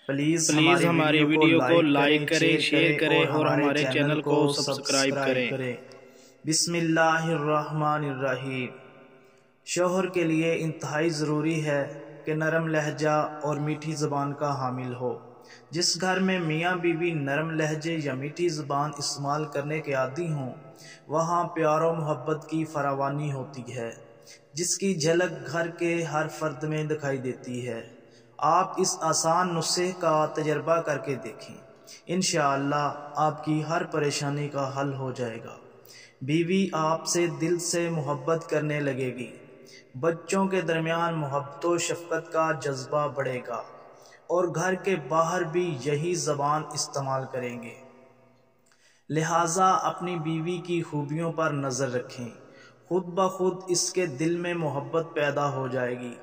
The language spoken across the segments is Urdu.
پلیز ہماری ویڈیو کو لائک کریں، شیئر کریں اور ہمارے چینل کو سبسکرائب کریں۔ بسم اللہ الرحمن الرحیم۔ شوہر کے لیے انتہائی ضروری ہے کہ نرم لہجہ اور میٹھی زبان کا حامل ہو۔ جس گھر میں میاں بیوی نرم لہجے یا میٹھی زبان استعمال کرنے کے عادی ہوں، وہاں پیار و محبت کی فراوانی ہوتی ہے، جس کی جھلک گھر کے ہر فرد میں دکھائی دیتی ہے۔ آپ اس آسان نسخے کا تجربہ کر کے دیکھیں، انشاءاللہ آپ کی ہر پریشانی کا حل ہو جائے گا۔ بیوی آپ سے دل سے محبت کرنے لگے گی، بچوں کے درمیان محبت و شفقت کا جذبہ بڑھے گا، اور گھر کے باہر بھی یہی زبان استعمال کریں گے۔ لہٰذا اپنی بیوی کی خوبیوں پر نظر رکھیں، خود بخود اس کے دل میں محبت پیدا ہو جائے گی۔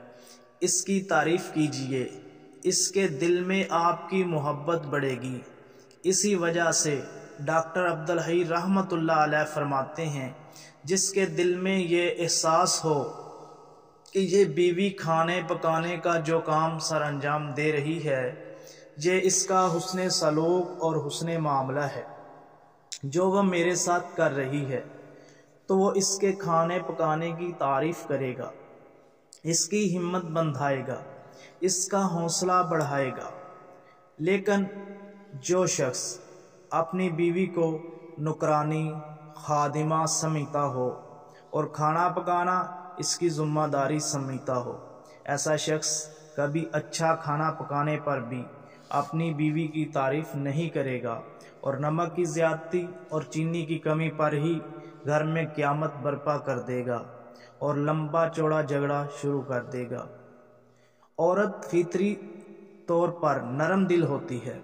اس کی تعریف کیجئے، اس کے دل میں آپ کی محبت بڑھے گی۔ اسی وجہ سے ڈاکٹر عبدالحی رحمۃ اللہ علیہ فرماتے ہیں، جس کے دل میں یہ احساس ہو کہ یہ بیوی کھانے پکانے کا جو کام سر انجام دے رہی ہے، یہ اس کا حسن سلوک اور حسن معاملہ ہے جو وہ میرے ساتھ کر رہی ہے، تو وہ اس کے کھانے پکانے کی تعریف کرے گا، اس کی ہمت بندھائے گا، اس کا حوصلہ بڑھائے گا۔ لیکن جو شخص اپنی بیوی کو نوکرانی خادمہ سمجھتا ہو اور کھانا پکانا اس کی ذمہ داری سمجھتا ہو، ایسا شخص کبھی اچھا کھانا پکانے پر بھی اپنی بیوی کی تعریف نہیں کرے گا، اور نمک کی زیادتی اور چینی کی کمی پر ہی گھر میں قیامت برپا کر دے گا اور لمبا چوڑا جھگڑا شروع کر دے گا۔ عورت فطری طور پر نرم دل ہوتی ہے،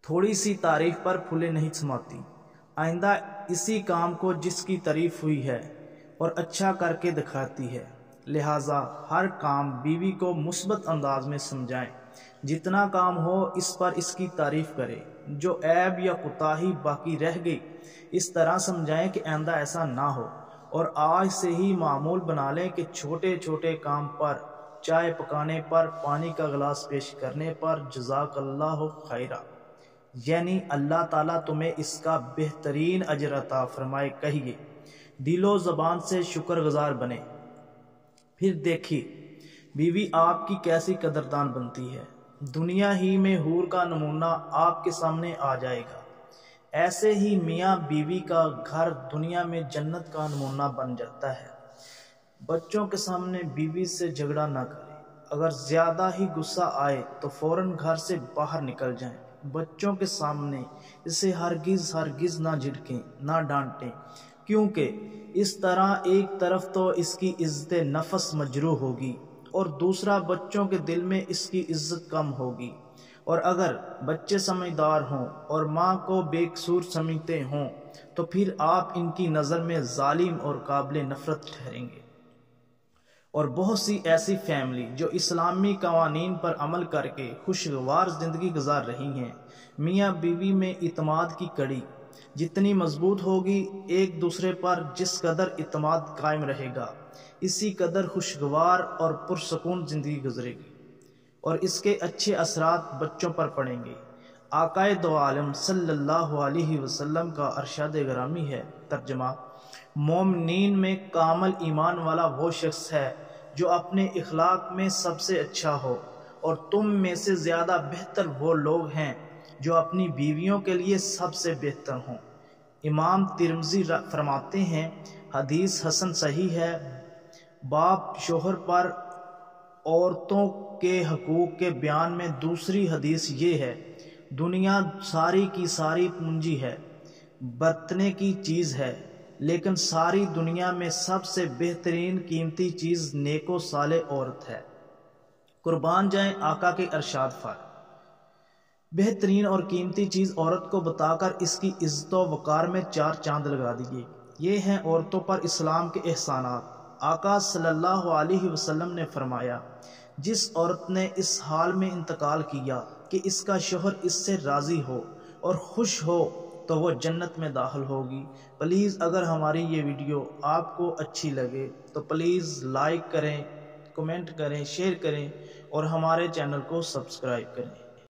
تھوڑی سی تعریف پر پھولے نہیں سماتی۔ آئندہ اسی کام کو جس کی تعریف ہوئی ہے اور اچھا کر کے دکھاتی ہے، لہٰذا ہر کام بیوی کو مثبت انداز میں سمجھائیں۔ جتنا کام ہو اس پر اس کی تعریف کرے، جو عیب یا کوتاہی باقی رہ گئی اس طرح سمجھائیں کہ آئندہ ایسا نہ ہو، اور آج سے ہی معمول بنا لیں کہ چھوٹے چھوٹے کام پر، چائے پکانے پر، پانی کا گلاس پیش کرنے پر جزاک اللہ خیرہ، یعنی اللہ تعالیٰ تمہیں اس کا بہترین اجر عطا فرمائے کہیے، دل و زبان سے شکر گزار بنے۔ پھر دیکھیے بیوی آپ کی کیسی قدردان بنتی ہے، دنیا ہی میں حور کا نمونہ آپ کے سامنے آ جائے گا۔ ایسے ہی میاں بیوی کا گھر دنیا میں جنت کا نمونہ بن جاتا ہے۔ بچوں کے سامنے بیوی سے جھگڑا نہ کریں، اگر زیادہ ہی غصہ آئے تو فوراً گھر سے باہر نکل جائیں۔ بچوں کے سامنے اسے ہرگز نہ جھڑکیں، نہ ڈانٹیں، کیونکہ اس طرح ایک طرف تو اس کی عزت نفس مجروح ہوگی اور دوسرا بچوں کے دل میں اس کی عزت کم ہوگی۔ اور اگر بچے سمجھدار ہوں اور ماں کو بے قصور سمجھتے ہوں تو پھر آپ ان کی نظر میں ظالم اور قابل نفرت ٹھہریں گے۔ اور بہت سی ایسی فیملی جو اسلامی قوانین پر عمل کر کے خوشگوار زندگی گزار رہی ہیں، میاں بیوی میں اعتماد کی کڑی جتنی مضبوط ہوگی، ایک دوسرے پر جس قدر اعتماد قائم رہے گا، اسی قدر خوشگوار اور پرسکون زندگی گزرے گی، اور اس کے اچھے اثرات بچوں پر پڑیں گے۔ آقائے دو عالم صلی اللہ علیہ وسلم کا ارشاد گرامی ہے، ترجمہ: مومنین میں کامل ایمان والا وہ شخص ہے جو اپنے اخلاق میں سب سے اچھا ہو، اور تم میں سے زیادہ بہتر وہ لوگ ہیں جو اپنی بیویوں کے لیے سب سے بہتر ہوں۔ امام ترمذی فرماتے ہیں، حدیث حسن صحیح ہے۔ باب شوہر پر عورتوں کے حقوق کے بیان میں دوسری حدیث یہ ہے: دنیا ساری کی ساری پونجی ہے، برتنے کی چیز ہے، لیکن ساری دنیا میں سب سے بہترین قیمتی چیز نیک و صالح عورت ہے۔ قربان جائیں آقا کے ارشاد پر۔ بہترین اور قیمتی چیز عورت کو بتا کر اس کی عزت و وقار میں 4 چاند لگا دیے۔ یہ ہیں عورتوں پر اسلام کے احسانات۔ آقا صلی اللہ علیہ وسلم نے فرمایا، جس عورت نے اس حال میں انتقال کیا کہ اس کا شوہر اس سے راضی ہو اور خوش ہو تو وہ جنت میں داخل ہوگی۔ پلیز اگر ہماری یہ ویڈیو آپ کو اچھی لگے تو پلیز لائک کریں، کمنٹ کریں، شیئر کریں اور ہمارے چینل کو سبسکرائب کریں۔